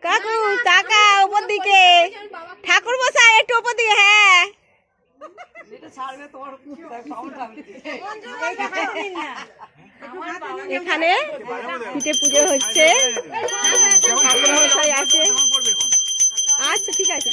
কাকু কাকা উপর দিকে, ঠাকুর মশাই একটু উপর দিকে। হ্যাঁ এখানে পিঠে পুজো হচ্ছে, ঠাকুর মশাই আছে। আচ্ছা ঠিক আছে।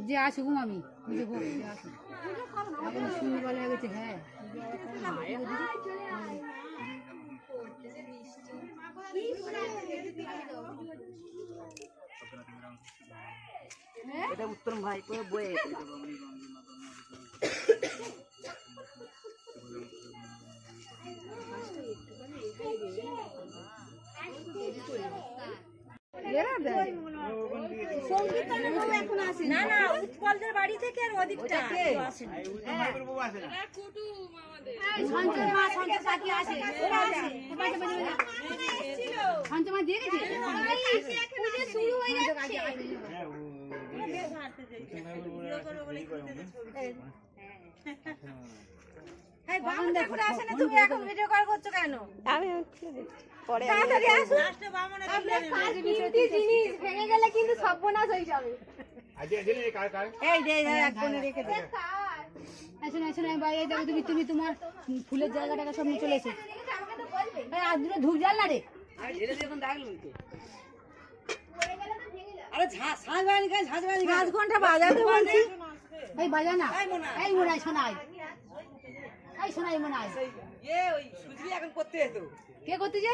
যে আসুক আমি শুনি বলে গেছে। হ্যাঁ এটা উত্তর ভাই বয়ে না না উৎপলদের বাড়ি থেকে আর ওদিকটা আসে না। তুমি এখন ভিডিও কল করছো কেন? আমি পরে তাড়াতাড়ি আসো। জিনিস ভেঙে গেলে কিন্তু সর্বনাশ হয়ে যাবে। এই দে এক কোণে রেখে দে। তুমি তুমি তোমার ফুলের জায়গাটা সব নিয়ে চলে এসে আর দুটো ধূপ জ্বাল না রে। ঝাঁঝ ঘন্টা বাজাতে বলছি। এই বাজা না, এই মোনাই শোনাই, এই শোনাই মোনাই এখন করতে যেত কে করতে যে?